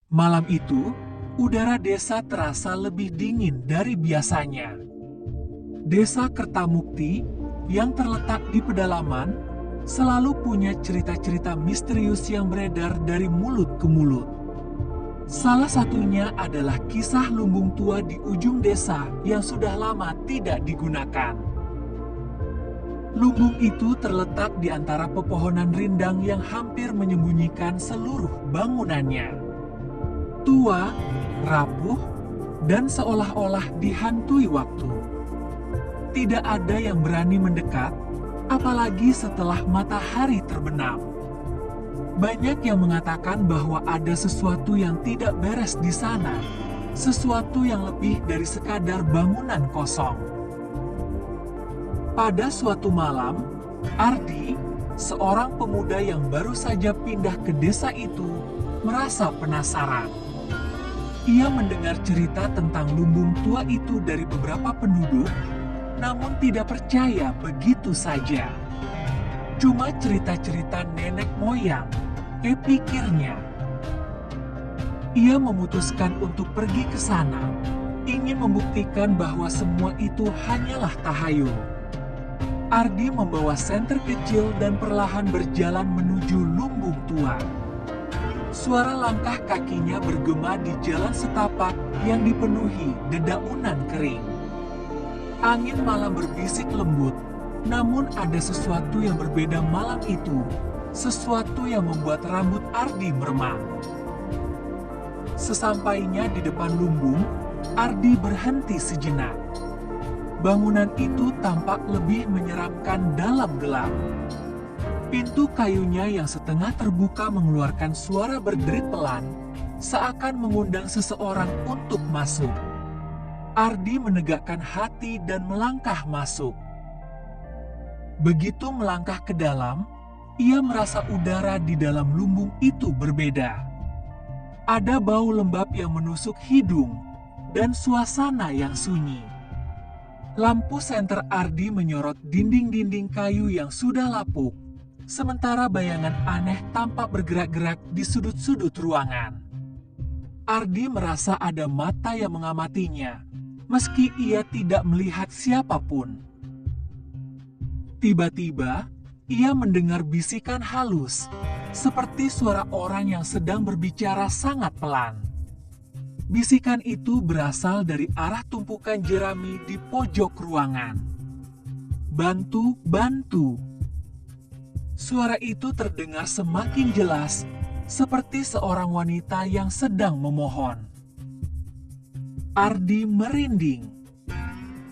Malam itu, udara desa terasa lebih dingin dari biasanya. Desa Kertamukti yang terletak di pedalaman selalu punya cerita-cerita misterius yang beredar dari mulut ke mulut. Salah satunya adalah kisah lumbung tua di ujung desa yang sudah lama tidak digunakan. Lumbung itu terletak di antara pepohonan rindang yang hampir menyembunyikan seluruh bangunannya. Tua, rapuh, dan seolah-olah dihantui waktu. Tidak ada yang berani mendekat, apalagi setelah matahari terbenam. Banyak yang mengatakan bahwa ada sesuatu yang tidak beres di sana, sesuatu yang lebih dari sekadar bangunan kosong. Pada suatu malam, Ardi, seorang pemuda yang baru saja pindah ke desa itu, merasa penasaran. Ia mendengar cerita tentang lumbung tua itu dari beberapa penduduk, namun tidak percaya begitu saja. Cuma cerita-cerita nenek moyang, pikirnya. Ia memutuskan untuk pergi ke sana, ingin membuktikan bahwa semua itu hanyalah tahayul. Ardi membawa senter kecil dan perlahan berjalan menuju lumbung tua. Suara langkah kakinya bergema di jalan setapak yang dipenuhi dedaunan kering. Angin malam berbisik lembut, namun ada sesuatu yang berbeda malam itu, sesuatu yang membuat rambut Ardi meremang. Sesampainya di depan lumbung, Ardi berhenti sejenak. Bangunan itu tampak lebih menyeramkan dalam gelap. Pintu kayunya yang setengah terbuka mengeluarkan suara berderit pelan, seakan mengundang seseorang untuk masuk. Ardi menegakkan hati dan melangkah masuk. Begitu melangkah ke dalam, ia merasa udara di dalam lumbung itu berbeda. Ada bau lembab yang menusuk hidung dan suasana yang sunyi. Lampu senter Ardi menyorot dinding-dinding kayu yang sudah lapuk, sementara bayangan aneh tampak bergerak-gerak di sudut-sudut ruangan. Ardi merasa ada mata yang mengamatinya, meski ia tidak melihat siapapun. Tiba-tiba, ia mendengar bisikan halus, seperti suara orang yang sedang berbicara sangat pelan. Bisikan itu berasal dari arah tumpukan jerami di pojok ruangan. "Bantu, bantu!" Suara itu terdengar semakin jelas, seperti seorang wanita yang sedang memohon. Ardi merinding.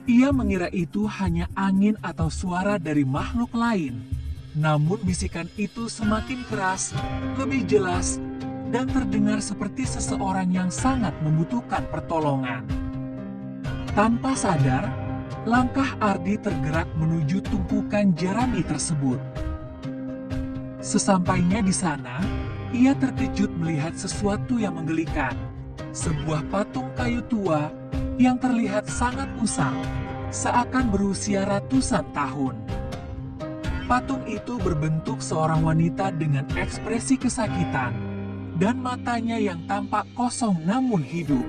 Ia mengira itu hanya angin atau suara dari makhluk lain. Namun bisikan itu semakin keras, lebih jelas, dan terdengar seperti seseorang yang sangat membutuhkan pertolongan. Tanpa sadar, langkah Ardi tergerak menuju tumpukan jerami tersebut. Sesampainya di sana, ia terkejut melihat sesuatu yang menggelikan. Sebuah patung kayu tua yang terlihat sangat usang, seakan berusia ratusan tahun. Patung itu berbentuk seorang wanita dengan ekspresi kesakitan, dan matanya yang tampak kosong namun hidup.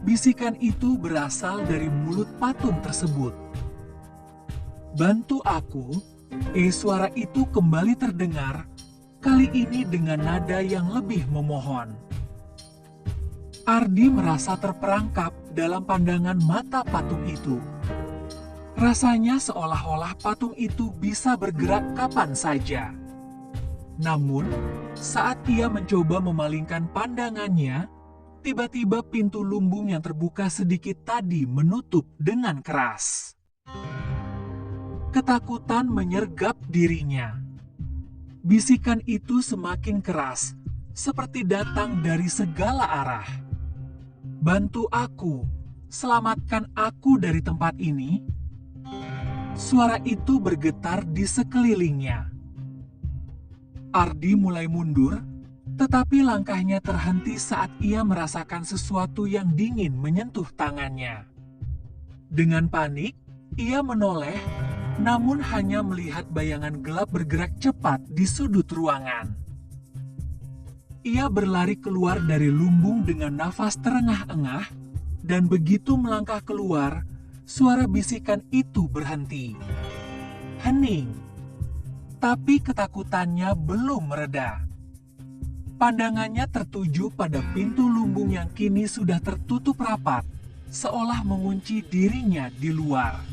Bisikan itu berasal dari mulut patung tersebut. "Bantu aku." Suara itu kembali terdengar, kali ini dengan nada yang lebih memohon. Ardi merasa terperangkap dalam pandangan mata patung itu. Rasanya seolah-olah patung itu bisa bergerak kapan saja. Namun, saat ia mencoba memalingkan pandangannya, tiba-tiba pintu lumbung yang terbuka sedikit tadi menutup dengan keras. Ketakutan menyergap dirinya. Bisikan itu semakin keras, seperti datang dari segala arah. "Bantu aku, selamatkan aku dari tempat ini." Suara itu bergetar di sekelilingnya. Ardi mulai mundur, tetapi langkahnya terhenti saat ia merasakan sesuatu yang dingin menyentuh tangannya. Dengan panik, ia menoleh, namun hanya melihat bayangan gelap bergerak cepat di sudut ruangan. Ia berlari keluar dari lumbung dengan nafas terengah-engah, dan begitu melangkah keluar, suara bisikan itu berhenti. Hening. Tapi ketakutannya belum mereda. Pandangannya tertuju pada pintu lumbung yang kini sudah tertutup rapat, seolah mengunci dirinya di luar.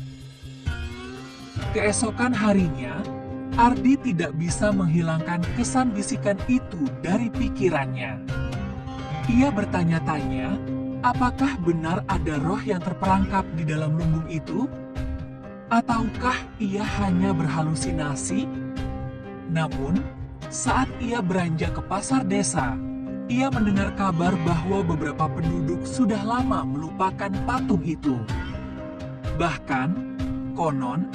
Keesokan harinya, Ardi tidak bisa menghilangkan kesan bisikan itu dari pikirannya. Ia bertanya-tanya, apakah benar ada roh yang terperangkap di dalam lumbung itu? Ataukah ia hanya berhalusinasi? Namun, saat ia beranjak ke pasar desa, ia mendengar kabar bahwa beberapa penduduk sudah lama melupakan patung itu. Bahkan, konon,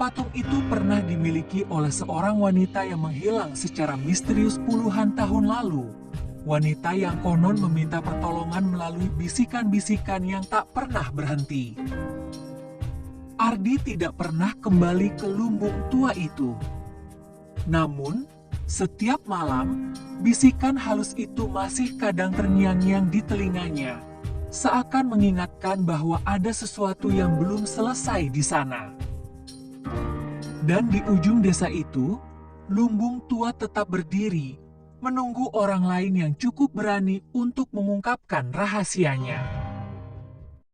patung itu pernah dimiliki oleh seorang wanita yang menghilang secara misterius puluhan tahun lalu. Wanita yang konon meminta pertolongan melalui bisikan-bisikan yang tak pernah berhenti. Ardi tidak pernah kembali ke lumbung tua itu. Namun, setiap malam, bisikan halus itu masih kadang terngiang-ngiang di telinganya, seakan mengingatkan bahwa ada sesuatu yang belum selesai di sana. Dan di ujung desa itu, lumbung tua tetap berdiri, menunggu orang lain yang cukup berani untuk mengungkapkan rahasianya.